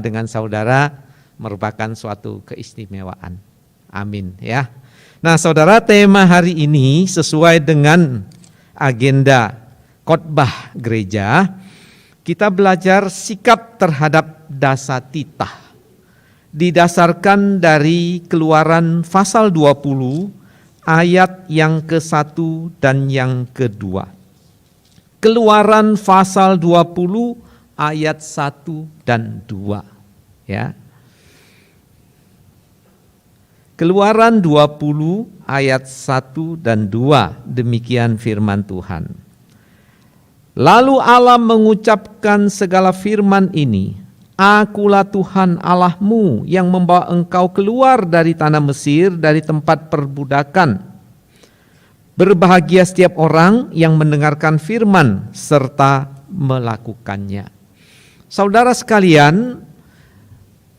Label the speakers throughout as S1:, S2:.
S1: dengan saudara merupakan suatu keistimewaan. Amin ya. Nah saudara, tema hari ini sesuai dengan agenda khotbah gereja, kita belajar sikap terhadap dasatita. Didasarkan dari Keluaran pasal 20 ayat yang ke-1 dan yang ke-2. Keluaran pasal 20 ayat 1 dan 2 ya. Keluaran 20 ayat 1 dan 2, demikian firman Tuhan. Lalu Allah mengucapkan segala firman ini, Akulah Tuhan Allahmu yang membawa engkau keluar dari tanah Mesir, dari tempat perbudakan. Berbahagia setiap orang yang mendengarkan firman serta melakukannya. Saudara sekalian,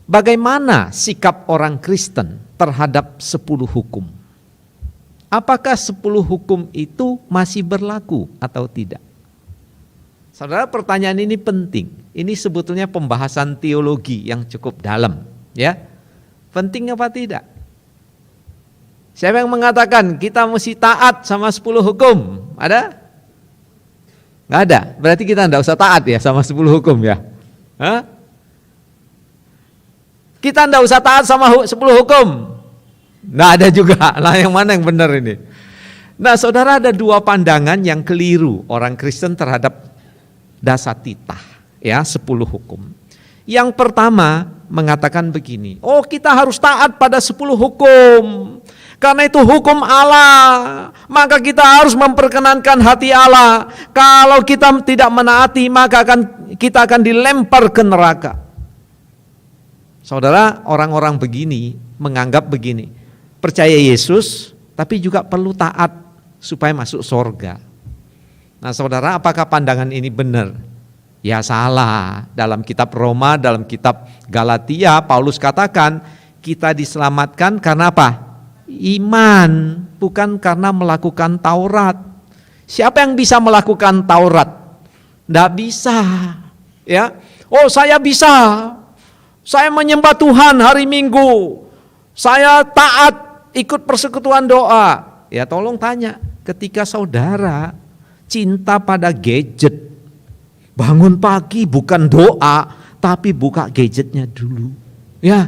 S1: bagaimana sikap orang Kristen terhadap 10 hukum? Apakah 10 hukum itu masih berlaku atau tidak? Saudara, pertanyaan ini penting. Ini sebetulnya pembahasan teologi yang cukup dalam, ya. Penting apa tidak? Siapa yang mengatakan kita mesti taat sama 10 hukum? Ada? Nggak ada. Berarti kita enggak usah taat ya sama 10 hukum ya. Hah? Kita enggak usah taat sama 10 hukum. Nggak ada juga. Lah yang mana yang benar ini? Nah, saudara, ada dua pandangan yang keliru orang Kristen terhadap dasatita, ya, 10 hukum. Yang pertama mengatakan begini, oh kita harus taat pada 10 hukum, karena itu hukum Allah, maka kita harus memperkenankan hati Allah. Kalau kita tidak menaati, maka kita akan dilempar ke neraka. Saudara, orang-orang begini menganggap begini, percaya Yesus tapi juga perlu taat supaya masuk surga. Nah saudara, apakah pandangan ini benar? Ya salah. Dalam kitab Roma, dalam kitab Galatia, Paulus katakan kita diselamatkan karena apa? Iman, bukan karena melakukan Taurat. Siapa yang bisa melakukan Taurat? Tidak bisa. Ya, oh saya bisa. Saya menyembah Tuhan hari Minggu. Saya taat ikut persekutuan doa. Ya tolong tanya, ketika saudara cinta pada gadget, bangun pagi bukan doa, tapi buka gadgetnya dulu. Ya,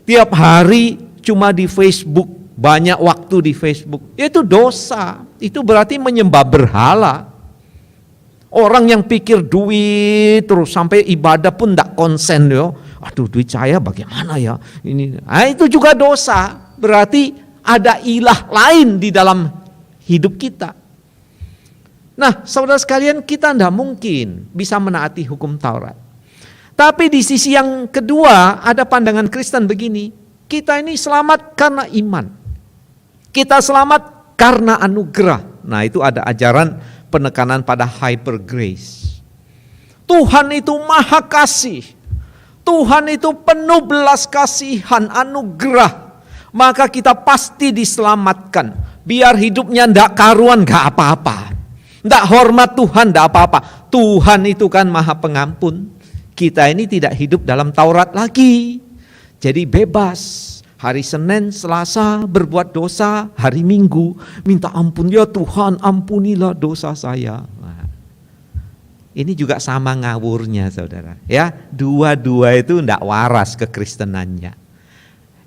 S1: tiap hari cuma di Facebook, banyak waktu di Facebook, itu dosa. Itu berarti menyembah berhala. Orang yang pikir duit terus sampai ibadah pun tidak konsen, yo. Aduh, duit saya bagaimana ya? Ini, itu juga dosa. Berarti ada ilah lain di dalam hidup kita. Nah, saudara sekalian, kita tidak mungkin bisa menaati hukum Taurat. Tapi di sisi yang kedua, ada pandangan Kristen begini, kita ini selamat karena iman. Kita selamat karena anugerah. Nah, itu ada ajaran penekanan pada hyper grace. Tuhan itu maha kasih. Tuhan itu penuh belas kasihan, anugerah. Maka kita pasti diselamatkan. Biar hidupnya tidak karuan, gak apa-apa. Tidak hormat Tuhan, tidak apa-apa. Tuhan itu kan maha pengampun. Kita ini tidak hidup dalam Taurat lagi. Jadi bebas. Hari Senin, Selasa berbuat dosa. Hari Minggu minta ampun. Ya Tuhan, ampunilah dosa saya. Nah, ini juga sama ngawurnya saudara. Ya, dua-dua itu tidak waras kekristenannya.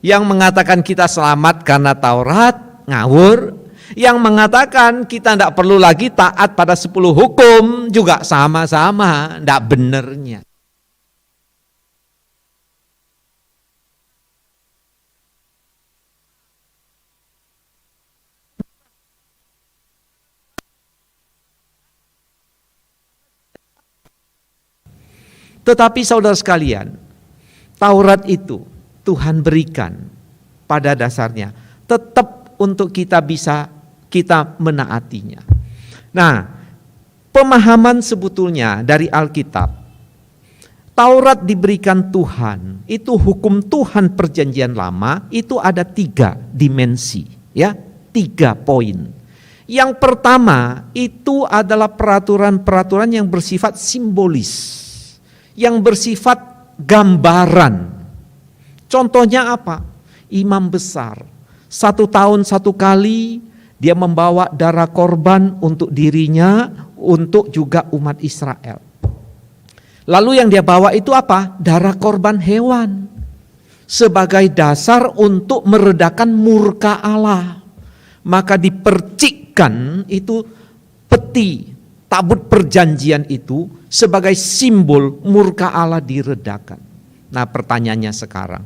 S1: Yang mengatakan kita selamat karena Taurat, ngawur. Yang mengatakan kita tidak perlu lagi taat pada 10 hukum juga sama-sama tidak benernya. Tetapi saudara sekalian, Taurat itu Tuhan berikan pada dasarnya tetap untuk kita menaatinya. Nah, pemahaman sebetulnya dari Alkitab, Taurat diberikan Tuhan, itu hukum Tuhan perjanjian lama, itu ada 3 dimensi, ya, 3 poin. Yang pertama itu adalah peraturan-peraturan yang bersifat simbolis, yang bersifat gambaran. Contohnya apa? Imam besar, 1 tahun 1 kali dia membawa darah korban untuk dirinya, untuk juga umat Israel. Lalu yang dia bawa itu apa? Darah korban hewan. Sebagai dasar untuk meredakan murka Allah. Maka dipercikkan itu peti, tabut perjanjian itu sebagai simbol murka Allah diredakan. Nah, pertanyaannya sekarang,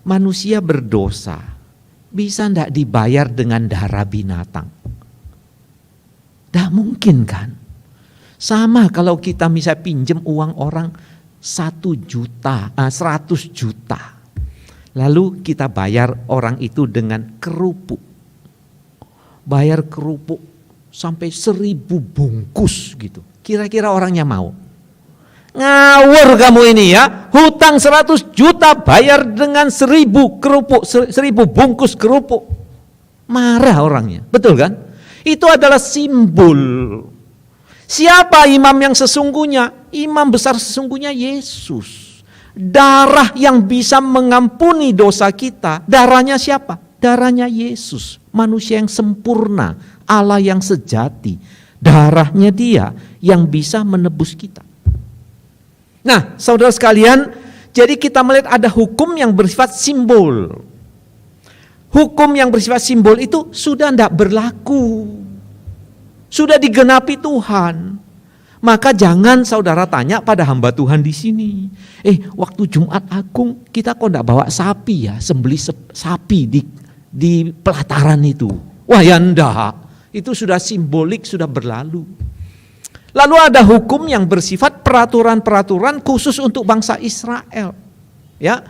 S1: manusia berdosa bisa enggak dibayar dengan darah binatang? Tidak mungkin kan? Sama kalau kita bisa pinjam uang orang 100 juta. Lalu kita bayar orang itu dengan kerupuk. Bayar kerupuk sampai 1000 bungkus gitu. Kira-kira orangnya mau? Ngawur kamu ini ya. Hutang 100 juta bayar dengan 1000 kerupuk, 1000 bungkus kerupuk. Marah orangnya, betul kan? Itu adalah simbol. Siapa imam yang sesungguhnya? Imam besar sesungguhnya Yesus. Darah yang bisa mengampuni dosa kita. Darahnya siapa? Darahnya Yesus. Manusia yang sempurna, Allah yang sejati. Darahnya dia yang bisa menebus kita. Nah, saudara sekalian, jadi kita melihat ada hukum yang bersifat simbol. Hukum yang bersifat simbol itu sudah tidak berlaku. Sudah digenapi Tuhan. Maka jangan saudara tanya pada hamba Tuhan di sini. Waktu Jumat Agung kita kok tidak bawa sapi ya, sembelih sapi di pelataran itu. Wah ya enggak, itu sudah simbolik, sudah berlalu. Lalu ada hukum yang bersifat peraturan-peraturan khusus untuk bangsa Israel. Ya,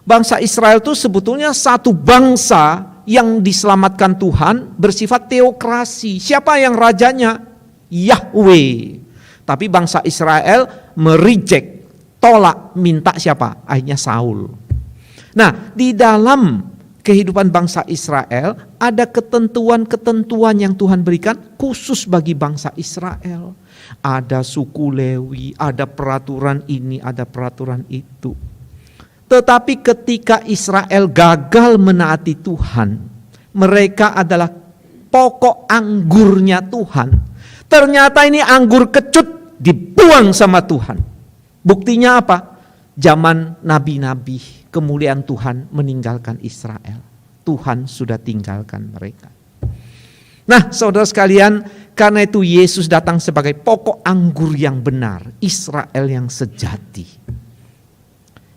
S1: bangsa Israel itu sebetulnya satu bangsa yang diselamatkan Tuhan, bersifat teokrasi. Siapa yang rajanya? Yahweh. Tapi bangsa Israel mereject, tolak, minta siapa? Akhirnya Saul. Nah, di dalam kehidupan bangsa Israel ada ketentuan-ketentuan yang Tuhan berikan khusus bagi bangsa Israel. Ada suku Lewi, ada peraturan ini, ada peraturan itu. Tetapi ketika Israel gagal menaati Tuhan, mereka adalah pokok anggurnya Tuhan. Ternyata ini anggur kecut dibuang sama Tuhan. Buktinya apa? Zaman nabi-nabi, kemuliaan Tuhan meninggalkan Israel. Tuhan sudah tinggalkan mereka. Nah, saudara sekalian, karena itu Yesus datang sebagai pokok anggur yang benar, Israel yang sejati.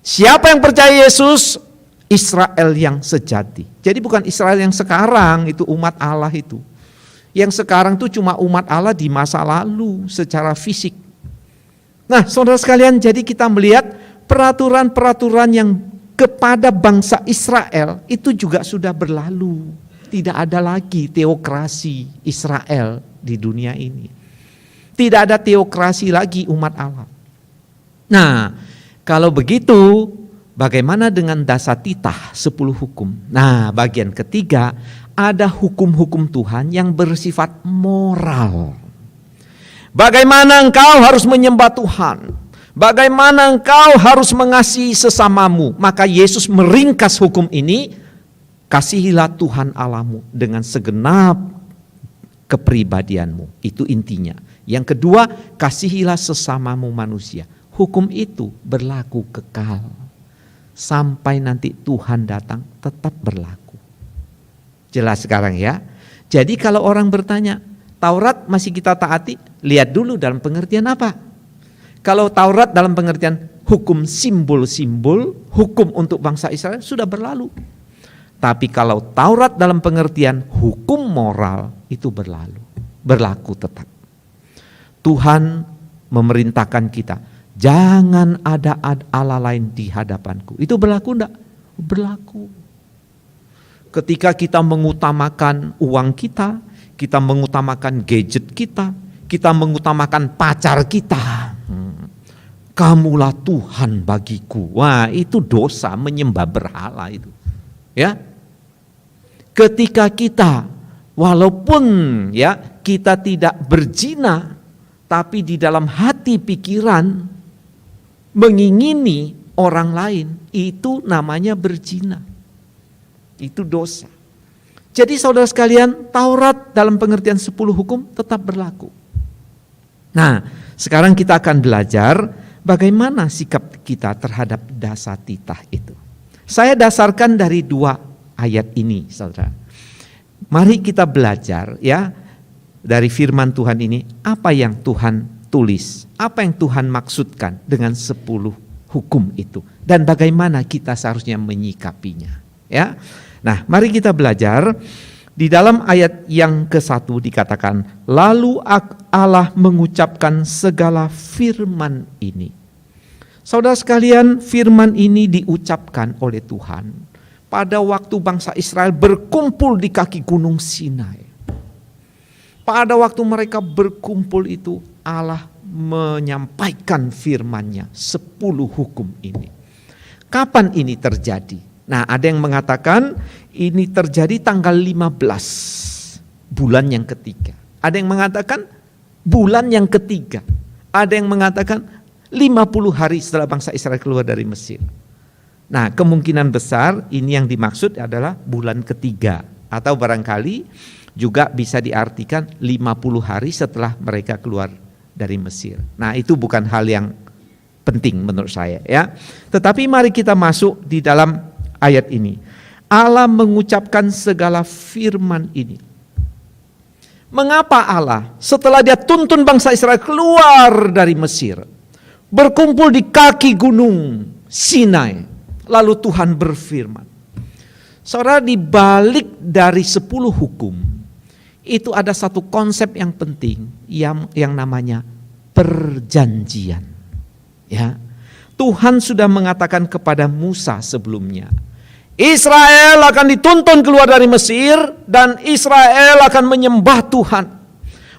S1: Siapa yang percaya Yesus? Israel yang sejati. Jadi bukan Israel yang sekarang, itu umat Allah itu. Yang sekarang itu cuma umat Allah di masa lalu secara fisik. Nah, saudara sekalian, jadi kita melihat peraturan-peraturan yang kepada bangsa Israel itu juga sudah berlalu. Tidak ada lagi teokrasi Israel di dunia ini. Tidak ada teokrasi lagi umat Allah. Nah, kalau begitu, bagaimana dengan dasatitah 10 hukum? Nah, bagian ketiga, ada hukum-hukum Tuhan yang bersifat moral. Bagaimana engkau harus menyembah Tuhan? Bagaimana engkau harus mengasihi sesamamu? Maka Yesus meringkas hukum ini, kasihilah Tuhan Allahmu dengan segenap kepribadianmu. Itu intinya. Yang kedua, kasihilah sesamamu manusia. Hukum itu berlaku kekal. Sampai nanti Tuhan datang tetap berlaku. Jelas sekarang ya. Jadi kalau orang bertanya, Taurat masih kita taati? Lihat dulu dalam pengertian apa. Kalau Taurat dalam pengertian hukum simbol-simbol, hukum untuk bangsa Israel sudah berlalu. Tapi kalau Taurat dalam pengertian hukum moral itu berlaku tetap. Tuhan memerintahkan kita, jangan ada Allah lain di hadapanku. Itu berlaku enggak? Berlaku. Ketika kita mengutamakan uang kita mengutamakan gadget kita mengutamakan pacar kita. Kamulah Tuhan bagiku. Wah, itu dosa menyembah berhala itu. Ya. Ketika kita walaupun ya kita tidak berzina, tapi di dalam hati pikiran mengingini orang lain, itu namanya berzina. Itu dosa. Jadi saudara sekalian, Taurat dalam pengertian 10 hukum tetap berlaku. Nah, sekarang kita akan belajar bagaimana sikap kita terhadap dasatitah itu. Saya dasarkan dari 2 ayat ini, saudara. Mari kita belajar ya dari firman Tuhan ini, apa yang Tuhan tulis, apa yang Tuhan maksudkan dengan 10 hukum itu, dan bagaimana kita seharusnya menyikapinya. Ya, nah mari kita belajar. Di dalam ayat yang ke-1 dikatakan, lalu Allah mengucapkan segala firman ini. Saudara sekalian, firman ini diucapkan oleh Tuhan pada waktu bangsa Israel berkumpul di kaki gunung Sinai. Pada waktu mereka berkumpul itu, Allah menyampaikan firman-Nya, 10 hukum ini. Kapan ini terjadi? Nah, ada yang mengatakan ini terjadi tanggal 15 bulan yang ketiga. Ada yang mengatakan bulan yang ketiga. Ada yang mengatakan 50 hari setelah bangsa Israel keluar dari Mesir. Nah, kemungkinan besar ini yang dimaksud adalah bulan ketiga. Atau barangkali juga bisa diartikan 50 hari setelah mereka keluar dari Mesir. Nah, itu bukan hal yang penting menurut saya ya. Tetapi mari kita masuk di dalam ayat ini. Allah mengucapkan segala firman ini. Mengapa Allah setelah dia tuntun bangsa Israel keluar dari Mesir, berkumpul di kaki gunung Sinai, lalu Tuhan berfirman. Saudara, di balik dari 10 hukum itu ada satu konsep yang penting yang namanya perjanjian. Ya. Tuhan sudah mengatakan kepada Musa sebelumnya, Israel akan dituntun keluar dari Mesir dan Israel akan menyembah Tuhan.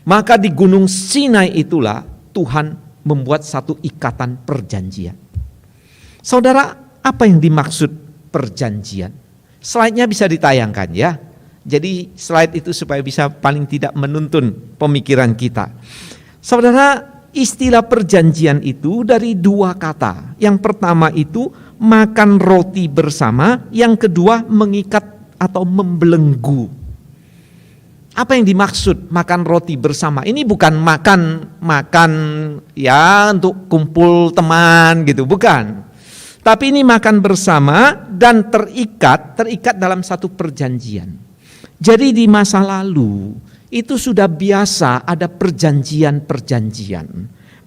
S1: Maka di gunung Sinai itulah Tuhan membuat satu ikatan perjanjian. Saudara, apa yang dimaksud perjanjian? Slide-nya bisa ditayangkan ya. Jadi slide itu supaya bisa paling tidak menuntun pemikiran kita. Saudara, istilah perjanjian itu dari 2 kata. Yang pertama itu makan roti bersama, yang kedua mengikat atau membelenggu. Apa yang dimaksud makan roti bersama? Ini bukan makan ya untuk kumpul teman gitu, bukan. Tapi ini makan bersama dan terikat dalam satu perjanjian. Jadi di masa lalu itu sudah biasa ada perjanjian-perjanjian.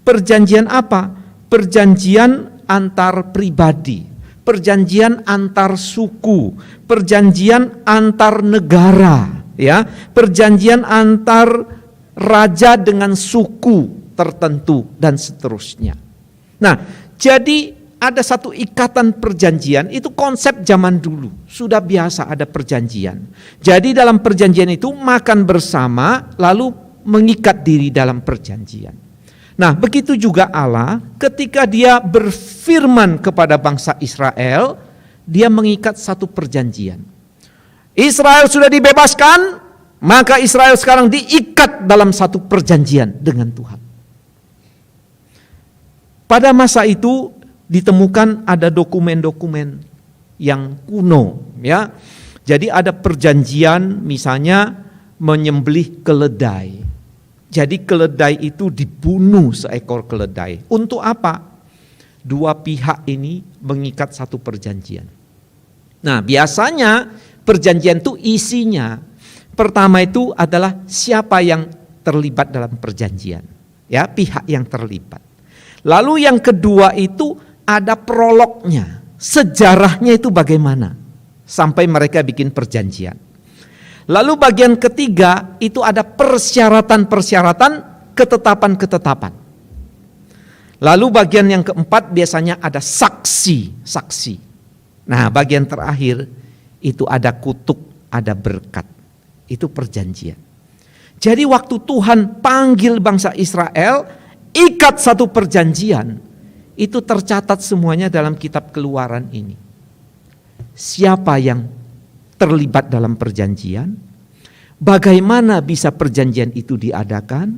S1: Perjanjian apa? Perjanjian antar pribadi, perjanjian antar suku, perjanjian antar negara, ya, perjanjian antar raja dengan suku tertentu dan seterusnya. Nah, jadi ada satu ikatan perjanjian, itu konsep zaman dulu, sudah biasa ada perjanjian. Jadi dalam perjanjian itu makan bersama lalu mengikat diri dalam perjanjian. Nah, begitu juga Allah ketika dia berfirman kepada bangsa Israel, dia mengikat satu perjanjian. Israel sudah dibebaskan, maka Israel sekarang diikat dalam satu perjanjian dengan Tuhan. Pada masa itu ditemukan ada dokumen-dokumen yang kuno, ya. Jadi ada perjanjian misalnya menyembelih keledai. Jadi keledai itu dibunuh seekor keledai. Untuk apa? 2 pihak ini mengikat satu perjanjian. Nah, biasanya perjanjian itu isinya pertama itu adalah siapa yang terlibat dalam perjanjian. Ya, pihak yang terlibat. Lalu yang kedua itu ada prolognya. Sejarahnya itu bagaimana sampai mereka bikin perjanjian. Lalu bagian ketiga itu ada persyaratan-persyaratan, ketetapan-ketetapan. Lalu bagian yang keempat biasanya ada saksi-saksi. Nah, bagian terakhir itu ada kutuk, ada berkat. Itu perjanjian. Jadi waktu Tuhan panggil bangsa Israel, ikat satu perjanjian, itu tercatat semuanya dalam kitab Keluaran ini. Siapa yang terlibat dalam perjanjian, bagaimana bisa perjanjian itu diadakan,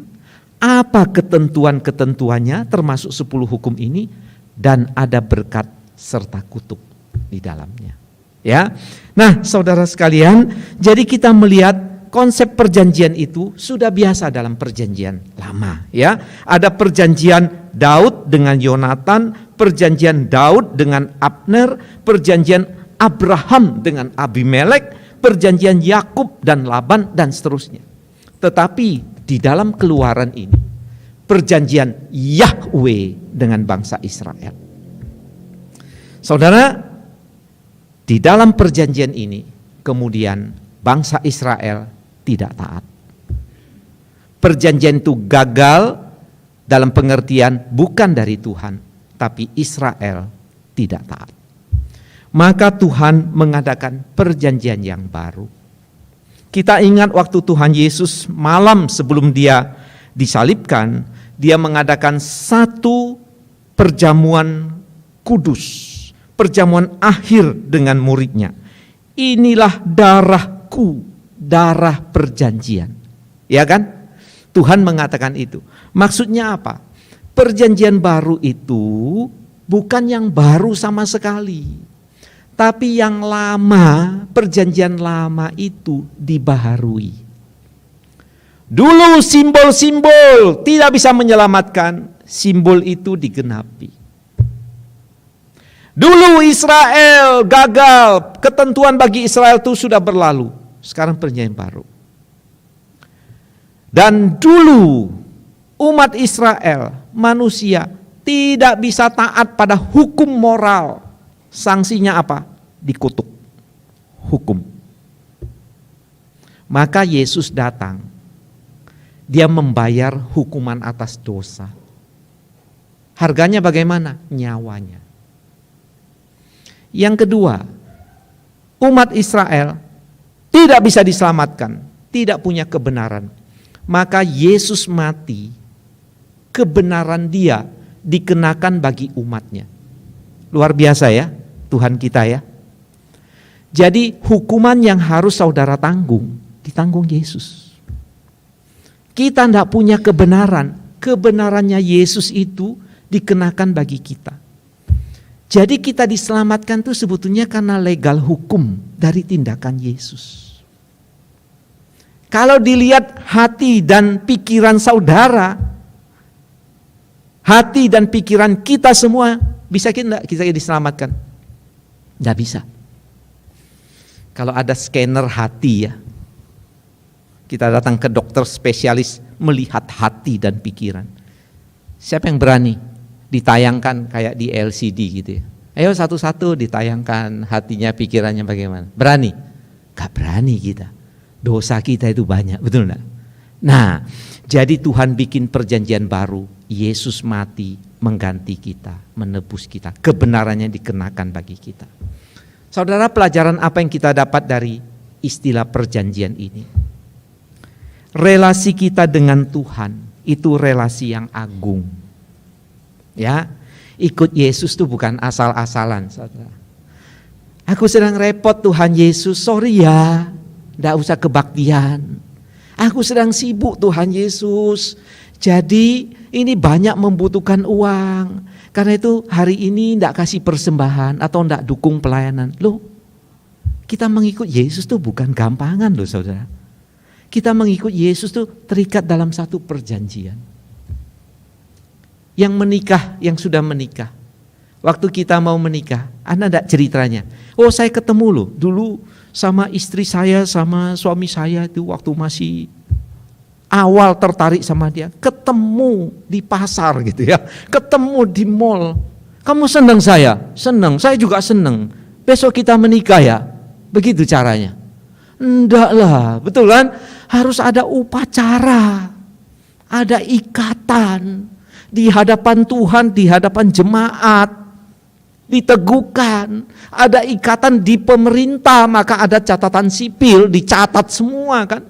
S1: apa ketentuan-ketentuannya termasuk 10 hukum ini, dan ada berkat serta kutuk di dalamnya. Ya. Nah, saudara sekalian, jadi kita melihat konsep perjanjian itu sudah biasa dalam perjanjian lama, ya. Ada perjanjian Daud dengan Yonatan, perjanjian Daud dengan Abner, perjanjian Abraham dengan Abimelek, perjanjian Yakub dan Laban dan seterusnya. Tetapi di dalam Keluaran ini perjanjian Yahweh dengan bangsa Israel. Saudara, di dalam perjanjian ini kemudian bangsa Israel tidak taat. Perjanjian itu gagal dalam pengertian bukan dari Tuhan, tapi Israel tidak taat. Maka Tuhan mengadakan perjanjian yang baru. Kita ingat waktu Tuhan Yesus malam sebelum dia disalibkan, dia mengadakan satu perjamuan kudus, perjamuan akhir dengan muridnya. Inilah darahku, darah perjanjian. Ya kan? Tuhan mengatakan itu. Maksudnya apa? Perjanjian baru itu bukan yang baru sama sekali. Tapi yang lama, perjanjian lama itu dibaharui. Dulu simbol-simbol tidak bisa menyelamatkan, simbol itu digenapi. Dulu Israel gagal, ketentuan bagi Israel itu sudah berlalu. Sekarang perjanjian baru. Dan dulu umat Israel, manusia tidak bisa taat pada hukum moral. Sanksinya apa? Dikutuk. Hukum. Maka Yesus datang. Dia membayar hukuman atas dosa. Harganya bagaimana? Nyawanya. Yang kedua, umat Israel tidak bisa diselamatkan, tidak punya kebenaran. Maka Yesus mati, kebenaran dia dikenakan bagi umatnya. Luar biasa ya, Tuhan kita ya. Jadi hukuman yang harus saudara tanggung, ditanggung Yesus. Kita tidak punya kebenaran, kebenarannya Yesus itu dikenakan bagi kita. Jadi kita diselamatkan itu sebetulnya karena legal hukum dari tindakan Yesus. Kalau dilihat hati dan pikiran saudara, hati dan pikiran kita semua, bisa kita diselamatkan? Tidak bisa. Kalau ada scanner hati ya, kita datang ke dokter spesialis melihat hati dan pikiran. Siapa yang berani ditayangkan kayak di LCD gitu ya? Ayo satu-satu ditayangkan hatinya, pikirannya bagaimana? Berani? Gak berani kita. Dosa kita itu banyak, betul enggak? Nah, jadi Tuhan bikin perjanjian baru. Yesus mati mengganti kita, menebus kita. Kebenarannya dikenakan bagi kita. Saudara, pelajaran apa yang kita dapat dari istilah perjanjian ini? Relasi kita dengan Tuhan itu relasi yang agung. Ya, ikut Yesus itu bukan asal-asalan, saudara. Aku sedang repot Tuhan Yesus, sorry ya, tidak usah kebaktian. Aku sedang sibuk Tuhan Yesus, jadi ini banyak membutuhkan uang. Karena itu hari ini tidak kasih persembahan atau tidak dukung pelayanan. Loh, kita mengikut Yesus itu bukan gampangan loh saudara. Kita mengikut Yesus itu terikat dalam satu perjanjian. Yang menikah, yang sudah menikah. Waktu kita mau menikah, Anda tidak ceritanya. Oh saya ketemu loh, dulu sama istri saya, sama suami saya itu waktu masih awal tertarik sama dia. Ketemu di pasar gitu ya, ketemu di mall. Kamu senang saya? Senang, saya juga senang. Besok kita menikah ya, begitu caranya. Enggak lah, betul kan? Harus ada upacara, ada ikatan. Di hadapan Tuhan, di hadapan jemaat, diteguhkan. Ada ikatan di pemerintah, maka ada catatan sipil, dicatat semua kan.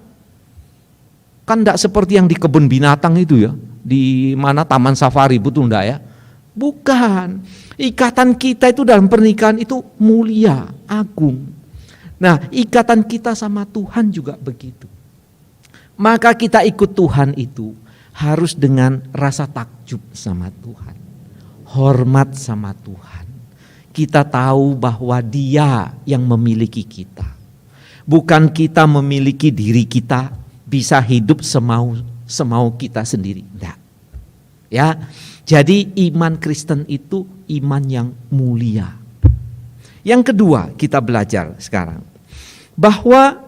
S1: Kan tidak seperti yang di kebun binatang itu ya, di mana taman safari, betul enggak ya? Bukan, ikatan kita itu dalam pernikahan itu mulia, agung. Nah, ikatan kita sama Tuhan juga begitu. Maka kita ikut Tuhan itu harus dengan rasa takjub sama Tuhan. hormat sama Tuhan. Kita tahu bahwa Dia yang memiliki kita. Bukan kita memiliki diri kita, bisa hidup semau kita sendiri. Enggak. Ya. Jadi iman Kristen itu iman yang mulia. Yang kedua, kita belajar sekarang bahwa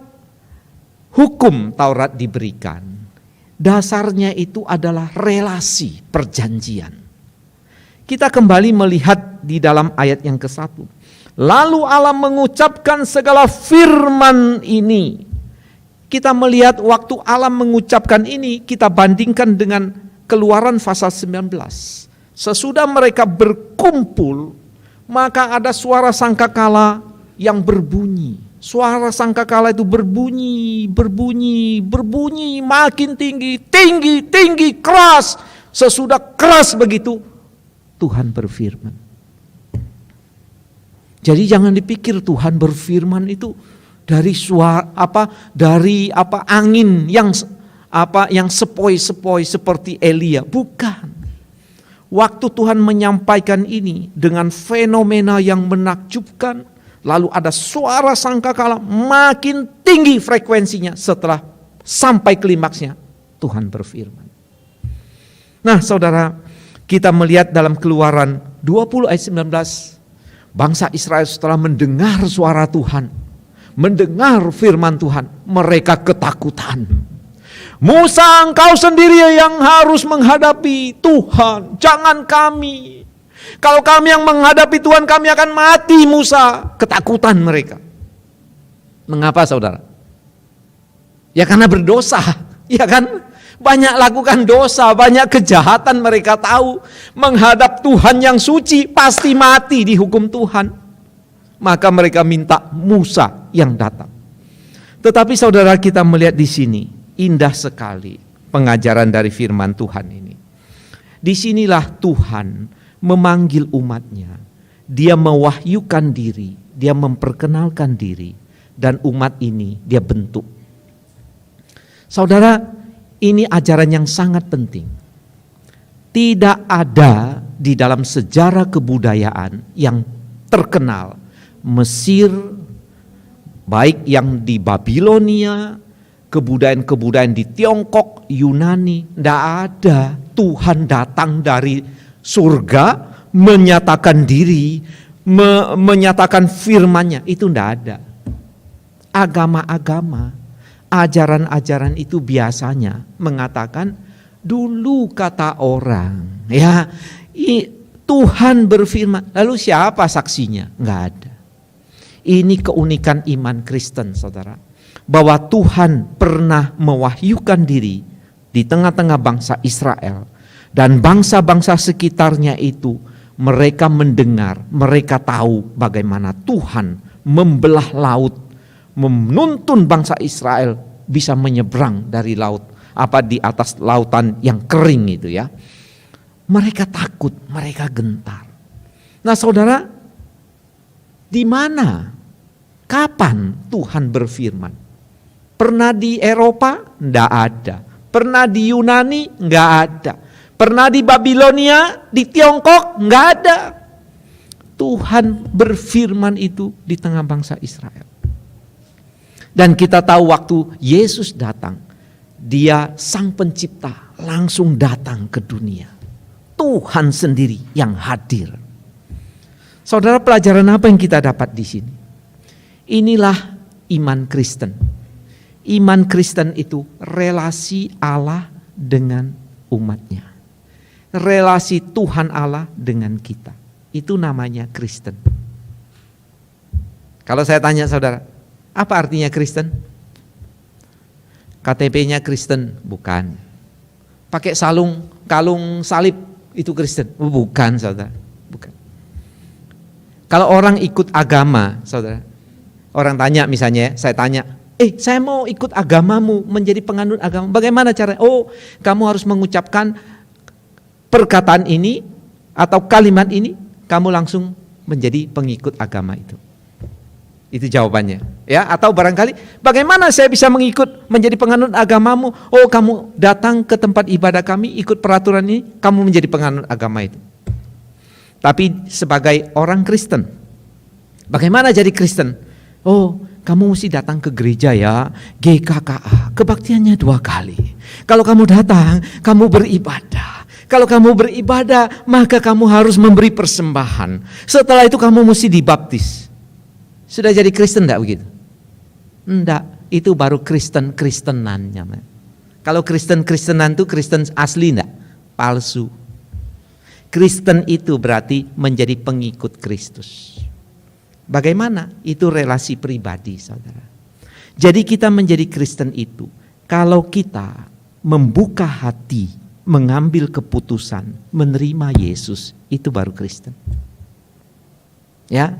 S1: hukum Taurat diberikan. Dasarnya itu adalah relasi perjanjian. Kita kembali melihat di dalam ayat yang ke-1. Lalu Allah mengucapkan segala firman ini. Kita melihat waktu Allah mengucapkan ini, kita bandingkan dengan Keluaran pasal 19. Sesudah mereka berkumpul, maka ada suara sangkakala yang berbunyi. Suara sangkakala itu berbunyi, makin tinggi, keras. Sesudah keras begitu, Tuhan berfirman. Jadi jangan dipikir Tuhan berfirman itu dari angin yang sepoi-sepoi seperti Elia. Bukan. Waktu Tuhan menyampaikan ini dengan fenomena yang menakjubkan, lalu ada suara sangkakala makin tinggi frekuensinya, setelah sampai klimaksnya Tuhan berfirman. Nah, saudara, kita melihat dalam Keluaran 20 ayat 19, bangsa Israel setelah mendengar suara Tuhan, mendengar firman Tuhan, mereka ketakutan. Musa, engkau sendiri yang harus menghadapi Tuhan, jangan kami. Kalau kami yang menghadapi Tuhan, kami akan mati, Musa. Ketakutan mereka. Mengapa, saudara? Ya karena berdosa, ya kan? Banyak lakukan dosa, banyak kejahatan mereka tahu. Menghadap Tuhan yang suci pasti mati dihukum Tuhan. Maka mereka minta Musa yang datang. Tetapi saudara, kita melihat di sini indah sekali pengajaran dari firman Tuhan ini. Disinilah Tuhan memanggil umatnya. Dia mewahyukan diri, dia memperkenalkan diri, dan umat ini dia bentuk. Saudara, ini ajaran yang sangat penting. Tidak ada di dalam sejarah kebudayaan yang terkenal Mesir, baik yang di Babilonia, kebudayaan-kebudayaan di Tiongkok, Yunani, tidak ada Tuhan datang dari surga menyatakan diri, menyatakan firman-Nya, itu tidak ada. Agama-agama, ajaran-ajaran itu biasanya mengatakan dulu kata orang, ya Tuhan berfirman, lalu siapa saksinya? Enggak ada. Ini keunikan iman Kristen, saudara, bahwa Tuhan pernah mewahyukan diri di tengah-tengah bangsa Israel, dan bangsa-bangsa sekitarnya itu mereka mendengar, mereka tahu bagaimana Tuhan membelah laut, menuntun bangsa Israel bisa menyeberang dari laut, di atas lautan yang kering itu ya. Mereka takut, mereka gentar. Nah, saudara, di mana, kapan Tuhan berfirman? Pernah di Eropa? Enggak ada. Pernah di Yunani? Enggak ada. Pernah di Babilonia, di Tiongkok? Enggak ada. Tuhan berfirman itu di tengah bangsa Israel. Dan kita tahu waktu Yesus datang, Dia Sang Pencipta langsung datang ke dunia. Tuhan sendiri yang hadir. Saudara, pelajaran apa yang kita dapat di sini? Inilah iman Kristen. Iman Kristen itu relasi Allah dengan umatnya. Relasi Tuhan Allah dengan kita. Itu namanya Kristen. Kalau saya tanya saudara, apa artinya Kristen? KTP-nya Kristen? Bukan. Pakai kalung salib itu Kristen? Bukan, saudara. Bukan. Kalau orang ikut agama, saudara, orang tanya misalnya, saya tanya, saya mau ikut agamamu, menjadi penganut agama, bagaimana caranya? Oh, kamu harus mengucapkan perkataan ini atau kalimat ini, kamu langsung menjadi pengikut agama itu. Itu jawabannya, ya. Atau barangkali, bagaimana saya bisa mengikut menjadi penganut agamamu? Oh, kamu datang ke tempat ibadah kami, ikut peraturan ini, kamu menjadi penganut agama itu. Tapi sebagai orang Kristen, bagaimana jadi Kristen? Oh, kamu mesti datang ke gereja ya, GKKA, kebaktiannya 2 kali. Kalau kamu datang, kamu beribadah. Kalau kamu beribadah, maka kamu harus memberi persembahan. Setelah itu kamu mesti dibaptis. Sudah jadi Kristen enggak begitu? Enggak, itu baru Kristen-Kristenannya. Kalau Kristen-Kristenan itu Kristen asli enggak? Palsu. Kristen itu berarti menjadi pengikut Kristus. Bagaimana? Itu relasi pribadi, saudara. Jadi kita menjadi Kristen itu, kalau kita membuka hati, mengambil keputusan, menerima Yesus, itu baru Kristen. Ya,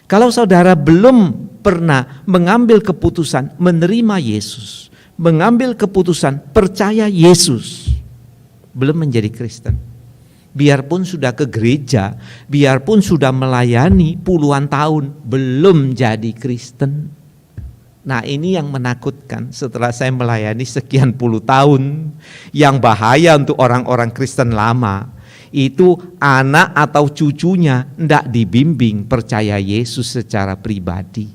S1: kalau saudara belum pernah mengambil keputusan, menerima Yesus, mengambil keputusan, percaya Yesus, belum menjadi Kristen. Biarpun sudah ke gereja, biarpun sudah melayani puluhan tahun, belum jadi Kristen. Nah, ini yang menakutkan setelah saya melayani sekian puluh tahun. Yang bahaya untuk orang-orang Kristen lama, itu anak atau cucunya tidak dibimbing percaya Yesus secara pribadi.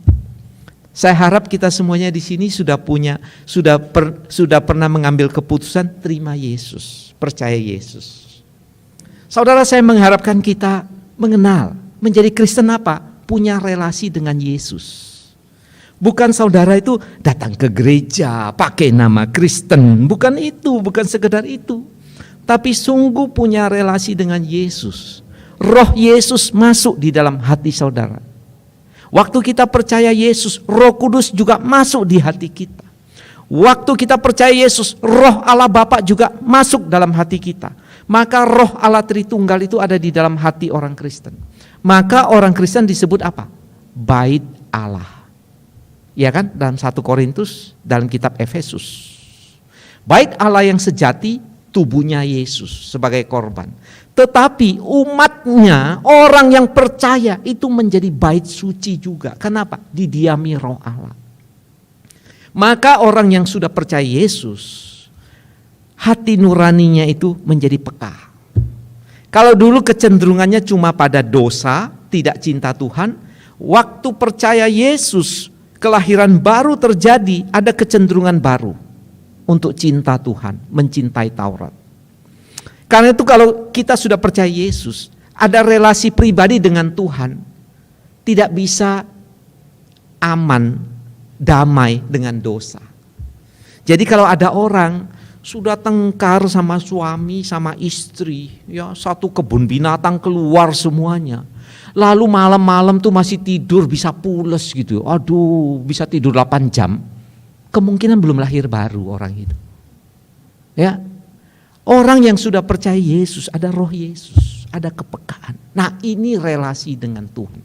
S1: Saya harap kita semuanya di sini sudah pernah mengambil keputusan terima Yesus, percaya Yesus. Saudara, saya mengharapkan kita mengenal, menjadi Kristen apa? Punya relasi dengan Yesus. Bukan saudara itu datang ke gereja, pakai nama Kristen. Bukan itu, bukan sekedar itu. Tapi sungguh punya relasi dengan Yesus. Roh Yesus masuk di dalam hati saudara. Waktu kita percaya Yesus, Roh Kudus juga masuk di hati kita. Waktu kita percaya Yesus, Roh Allah Bapa juga masuk dalam hati kita. Maka roh Allah Tritunggal itu ada di dalam hati orang Kristen. Maka orang Kristen disebut apa? Bait Allah. Ya kan? Dalam 1 Korintus, dalam kitab Efesus. Bait Allah yang sejati, tubuhnya Yesus sebagai korban. Tetapi umatnya, orang yang percaya itu menjadi bait suci juga. Kenapa? Didiami roh Allah. Maka orang yang sudah percaya Yesus, hati nuraninya itu menjadi peka. Kalau dulu kecenderungannya cuma pada dosa, tidak cinta Tuhan, waktu percaya Yesus, kelahiran baru terjadi, ada kecenderungan baru untuk cinta Tuhan, mencintai Taurat. Karena itu kalau kita sudah percaya Yesus, ada relasi pribadi dengan Tuhan, tidak bisa aman, damai dengan dosa. Jadi kalau ada orang sudah tengkar sama suami, sama istri, ya satu kebun binatang keluar semuanya. Lalu malam-malam tuh masih tidur bisa pules gitu. Aduh, bisa tidur 8 jam. Kemungkinan belum lahir baru orang itu. Ya. Orang yang sudah percaya Yesus, ada roh Yesus, ada kepekaan. Nah, ini relasi dengan Tuhan.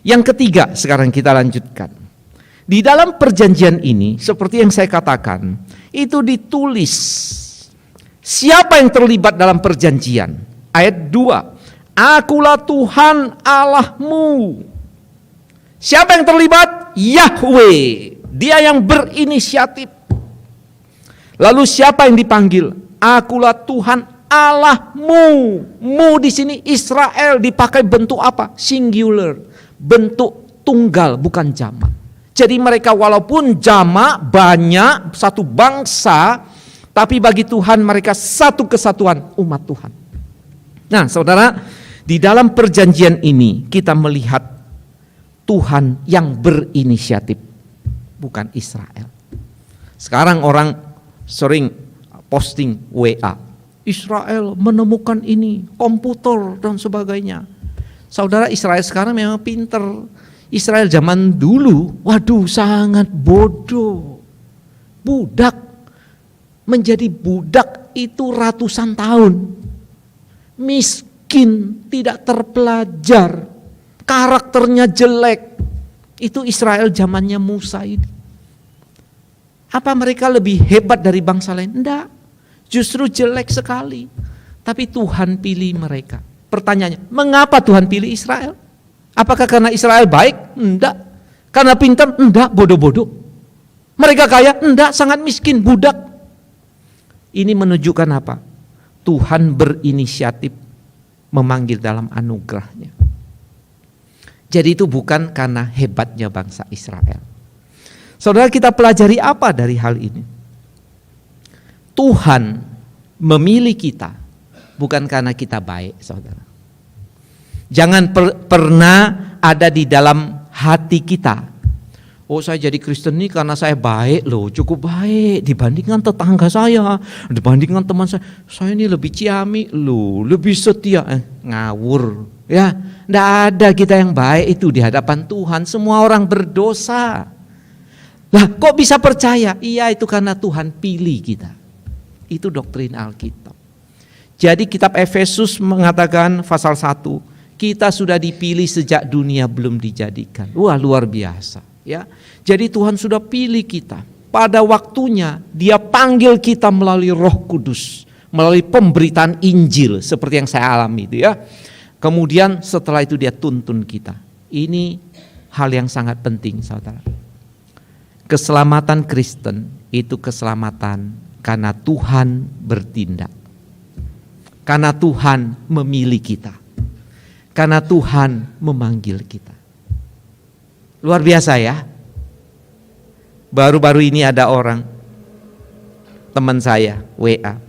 S1: Yang ketiga, sekarang kita lanjutkan. Di dalam perjanjian ini, seperti yang saya katakan, itu ditulis siapa yang terlibat dalam perjanjian. Ayat 2, Akulah Tuhan Allahmu. Siapa yang terlibat? Yahweh. Dia yang berinisiatif. Lalu siapa yang dipanggil? Akulah Tuhan Allahmu. Mu di sini Israel dipakai bentuk apa? Singular, bentuk tunggal, bukan jamak. Jadi mereka walaupun jamak, banyak, satu bangsa, tapi bagi Tuhan mereka satu kesatuan umat Tuhan. Nah saudara, di dalam perjanjian ini kita melihat Tuhan yang berinisiatif, bukan Israel. Sekarang orang sering posting WA, Israel menemukan ini, komputer dan sebagainya. Saudara, Israel sekarang memang pinter. Israel zaman dulu, waduh sangat bodoh. Budak, menjadi budak itu ratusan tahun. Miskin, tidak terpelajar, karakternya jelek. Itu Israel zamannya Musa ini. Apa mereka lebih hebat dari bangsa lain? Enggak, justru jelek sekali. Tapi Tuhan pilih mereka. Pertanyaannya, mengapa Tuhan pilih Israel? Apakah karena Israel baik? Enggak. Karena pintar? Enggak, bodoh-bodoh. Mereka kaya? Enggak, sangat miskin, budak. Ini menunjukkan apa? Tuhan berinisiatif memanggil dalam anugerahnya. Jadi itu bukan karena hebatnya bangsa Israel. Saudara, kita pelajari apa dari hal ini? Tuhan memilih kita bukan karena kita baik, saudara. Jangan pernah ada di dalam hati kita, oh saya jadi Kristen ini karena saya baik loh, cukup baik dibandingkan tetangga saya, dibandingkan teman saya ini lebih ciamik loh, lebih setia. Ngawur ya, tidak ada kita yang baik itu di hadapan Tuhan, semua orang berdosa. Lah kok bisa percaya? Iya, itu karena Tuhan pilih kita. Itu doktrin Alkitab. Jadi kitab Efesus mengatakan pasal 1, kita sudah dipilih sejak dunia belum dijadikan. Wah, luar biasa. Ya, jadi Tuhan sudah pilih kita. Pada waktunya Dia panggil kita melalui Roh Kudus, melalui pemberitaan Injil seperti yang saya alami itu ya. Kemudian setelah itu Dia tuntun kita. Ini hal yang sangat penting, saudara. Keselamatan Kristen itu keselamatan karena Tuhan bertindak. Karena Tuhan memilih kita. Karena Tuhan memanggil kita. Luar biasa ya. Baru-baru ini ada orang, teman saya, WA.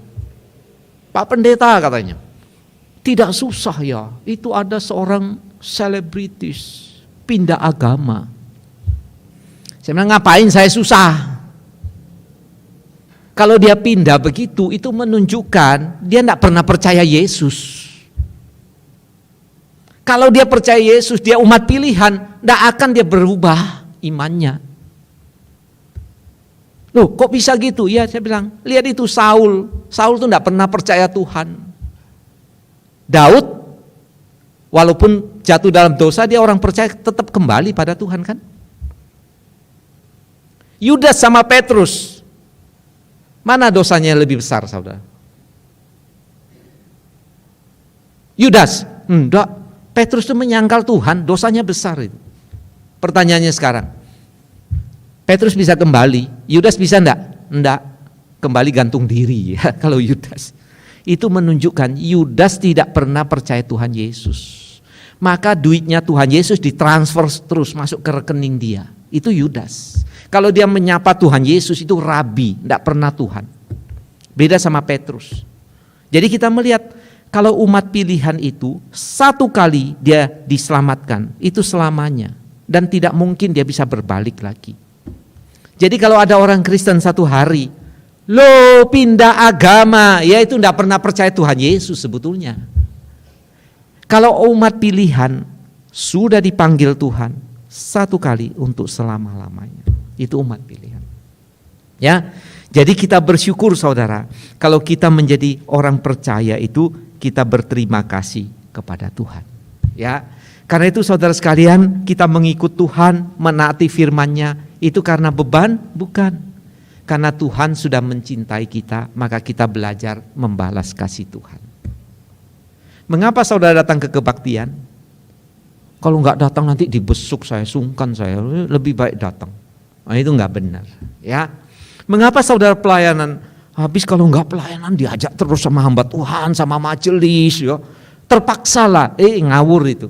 S1: Pak Pendeta katanya, tidak susah ya, itu ada seorang selebritis pindah agama. Saya bilang, ngapain saya susah? Kalau dia pindah begitu, itu menunjukkan dia tidak pernah percaya Yesus. Kalau dia percaya Yesus, dia umat pilihan, tidak akan dia berubah imannya. Loh, kok bisa gitu? Ya, saya bilang, lihat itu Saul. Saul itu tidak pernah percaya Tuhan. Daud, walaupun jatuh dalam dosa, dia orang percaya tetap kembali pada Tuhan kan? Yudas sama Petrus, mana dosanya lebih besar, saudara? Yudas, enggak. Petrus itu menyangkal Tuhan, dosanya besar itu. Pertanyaannya sekarang, Petrus bisa kembali, Yudas bisa enggak? Enggak, kembali gantung diri ya kalau Yudas. Itu menunjukkan Yudas tidak pernah percaya Tuhan Yesus. Maka duitnya Tuhan Yesus ditransfer terus masuk ke rekening dia. Itu Yudas. Kalau dia menyapa Tuhan Yesus itu rabi, enggak pernah Tuhan. Beda sama Petrus. Jadi kita melihat, kalau umat pilihan itu satu kali dia diselamatkan, itu selamanya. Dan tidak mungkin dia bisa berbalik lagi. Jadi kalau ada orang Kristen satu hari, lo pindah agama, ya itu tidak pernah percaya Tuhan Yesus sebetulnya. Kalau umat pilihan sudah dipanggil Tuhan satu kali untuk selama-lamanya, itu umat pilihan. Ya, jadi kita bersyukur saudara, kalau kita menjadi orang percaya itu kita berterima kasih kepada Tuhan. Ya, karena itu saudara sekalian, kita mengikut Tuhan, menaati firman-Nya, itu karena beban? Bukan. Karena Tuhan sudah mencintai kita, maka kita belajar membalas kasih Tuhan. Mengapa saudara datang ke kebaktian? Kalau enggak datang nanti dibesuk saya, sungkan saya, lebih baik datang. Nah, itu enggak benar. Ya. Mengapa saudara pelayanan? Habis kalau enggak pelayanan diajak terus sama hamba Tuhan, sama majelis, ya. Terpaksalah, ngawur itu.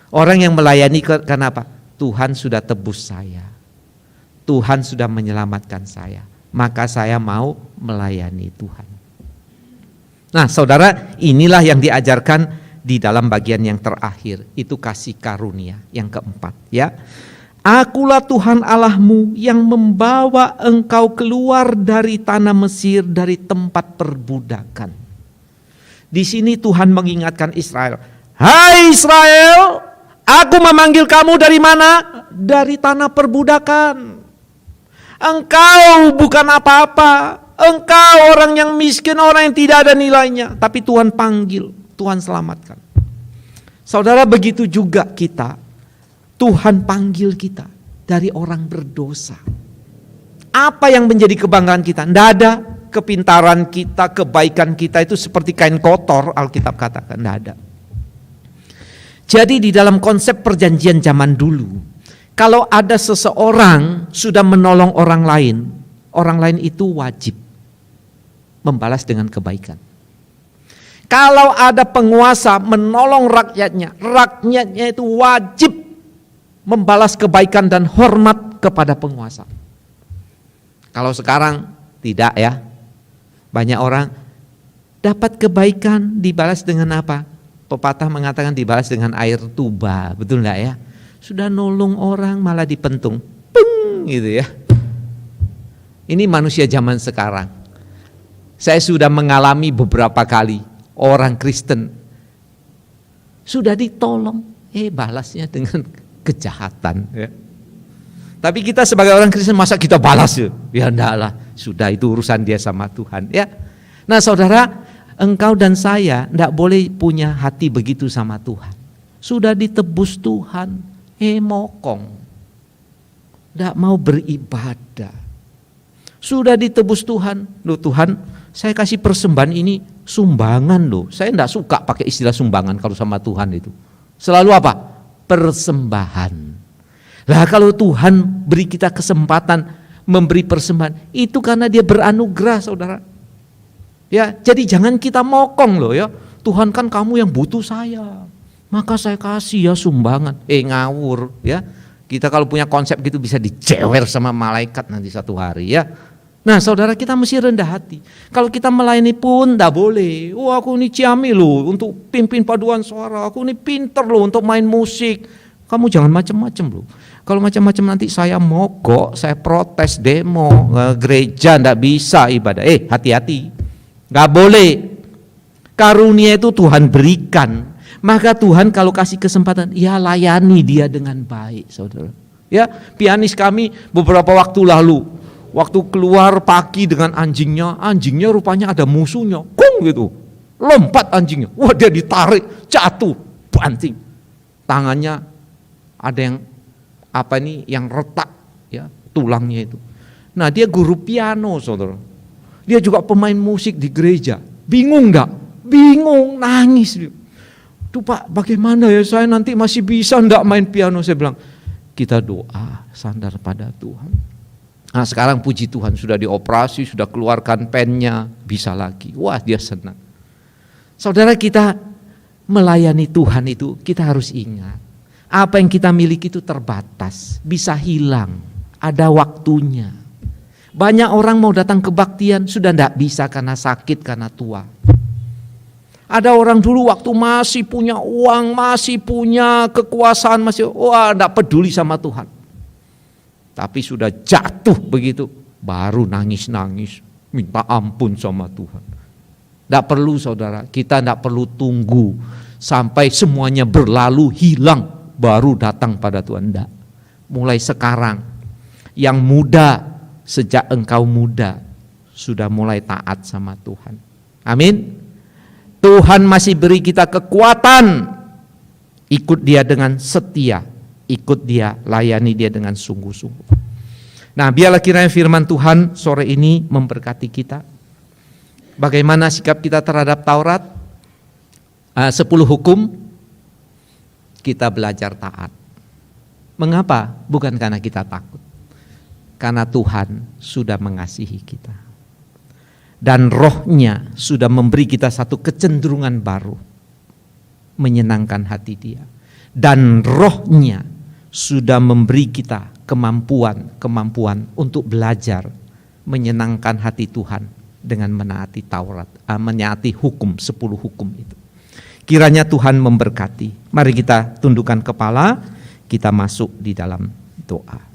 S1: Orang yang melayani karena apa? Tuhan sudah tebus saya. Tuhan sudah menyelamatkan saya. Maka saya mau melayani Tuhan. Nah, saudara, inilah yang diajarkan di dalam bagian yang terakhir, itu kasih karunia yang keempat, ya. Akulah Tuhan Allahmu yang membawa engkau keluar dari tanah Mesir, dari tempat perbudakan. Di sini Tuhan mengingatkan Israel. Hai Israel, aku memanggil kamu dari mana? Dari tanah perbudakan. Engkau bukan apa-apa. Engkau orang yang miskin, orang yang tidak ada nilainya. Tapi Tuhan panggil, Tuhan selamatkan. Saudara, begitu juga kita. Tuhan panggil kita dari orang berdosa. Apa yang menjadi kebanggaan kita? Tidak ada. Kepintaran kita, kebaikan kita itu seperti kain kotor, Alkitab katakan. Tidak ada. Jadi di dalam konsep perjanjian zaman dulu, kalau ada seseorang sudah menolong orang lain itu wajib membalas dengan kebaikan. Kalau ada penguasa menolong rakyatnya, rakyatnya itu wajib membalas kebaikan dan hormat kepada penguasa. Kalau sekarang tidak ya. Banyak orang dapat kebaikan dibalas dengan apa? Pepatah mengatakan dibalas dengan air tuba, betul enggak ya? Sudah nolong orang malah dipentung, peng gitu ya. Ini manusia zaman sekarang. Saya sudah mengalami beberapa kali orang Kristen sudah ditolong, balasnya dengan kejahatan ya. Tapi kita sebagai orang Kristen masa kita balas ya? Ya enggak lah, sudah itu urusan dia sama Tuhan ya. Nah saudara, engkau dan saya enggak boleh punya hati begitu sama Tuhan. Sudah ditebus Tuhan, mokong, enggak mau beribadah. Sudah ditebus Tuhan, loh Tuhan saya kasih persembahan ini sumbangan loh. Saya enggak suka pakai istilah sumbangan kalau sama Tuhan itu. Selalu apa? Persembahan. Lah kalau Tuhan beri kita kesempatan memberi persembahan, itu karena dia beranugerah saudara. Ya, jadi jangan kita mokong loh ya. Tuhan kan kamu yang butuh saya, maka saya kasih ya sumbangan. Ngawur ya. Kita kalau punya konsep gitu bisa dicewer sama malaikat nanti satu hari ya. Nah saudara, kita mesti rendah hati. Kalau kita melayani pun enggak boleh. Aku ini ciamik loh untuk pimpin paduan suara. Aku ini pinter loh untuk main musik. Kamu jangan macam-macam loh. Kalau macam-macam nanti saya mogok, saya protes, demo, gereja enggak bisa ibadah. Hati-hati. Enggak boleh. Karunia itu Tuhan berikan. Maka Tuhan kalau kasih kesempatan, ya layani dia dengan baik, saudara. Ya, pianis kami beberapa waktu lalu, waktu keluar pagi dengan anjingnya rupanya ada musuhnya, kung gitu, lompat anjingnya, wah dia ditarik, jatuh, banting, tangannya ada yang retak, ya tulangnya itu. Nah dia guru piano, saudara, dia juga pemain musik di gereja, bingung nggak? Bingung, nangis dia. Tuh Pak, bagaimana ya saya nanti masih bisa enggak main piano? Saya bilang, kita doa, sandar pada Tuhan. Nah sekarang puji Tuhan sudah dioperasi, sudah keluarkan pennya, bisa lagi. Wah dia senang. Saudara, kita melayani Tuhan itu kita harus ingat, apa yang kita miliki itu terbatas, bisa hilang, ada waktunya. Banyak orang mau datang kebaktian sudah enggak bisa karena sakit, karena tua. Ada orang dulu waktu masih punya uang, masih punya kekuasaan, enggak peduli sama Tuhan. Tapi sudah jatuh begitu, baru nangis-nangis, minta ampun sama Tuhan. Enggak perlu saudara, kita enggak perlu tunggu sampai semuanya berlalu, hilang, baru datang pada Tuhan. Enggak. Mulai sekarang, yang muda, sejak engkau muda, sudah mulai taat sama Tuhan. Amin. Tuhan masih beri kita kekuatan, ikut dia dengan setia, ikut dia, layani dia dengan sungguh-sungguh. Nah biarlah kiranya firman Tuhan sore ini memberkati kita. Bagaimana sikap kita terhadap Taurat? 10 hukum, kita belajar taat. Mengapa? Bukan karena kita takut, karena Tuhan sudah mengasihi kita. Dan rohnya sudah memberi kita satu kecenderungan baru, menyenangkan hati dia. Dan rohnya sudah memberi kita kemampuan untuk belajar menyenangkan hati Tuhan dengan menaati Taurat, menaati hukum, 10 hukum itu. Kiranya Tuhan memberkati. Mari kita tundukkan kepala, kita masuk di dalam doa.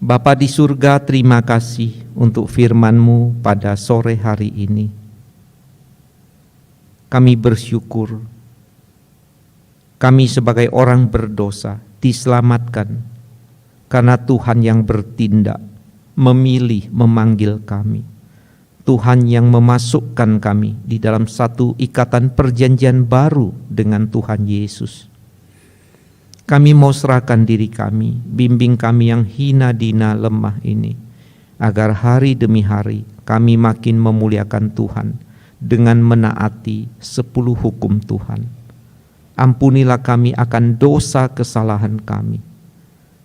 S1: Bapa di surga, terima kasih untuk firman-Mu pada sore hari ini. Kami bersyukur, kami sebagai orang berdosa diselamatkan karena Tuhan yang bertindak, memilih, memanggil kami. Tuhan yang memasukkan kami di dalam satu ikatan perjanjian baru dengan Tuhan Yesus. Kami mau serahkan diri kami, bimbing kami yang hina dina lemah ini, agar hari demi hari kami makin memuliakan Tuhan dengan menaati 10 hukum Tuhan. Ampunilah kami akan dosa kesalahan kami.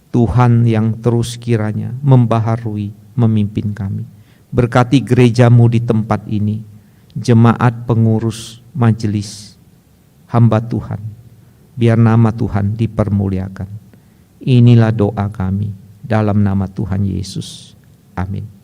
S1: Tuhan yang terus kiranya membaharui, memimpin kami. Berkati gereja-Mu di tempat ini, jemaat pengurus majelis, hamba Tuhan. Biar nama Tuhan dipermuliakan. Inilah doa kami dalam nama Tuhan Yesus. Amin.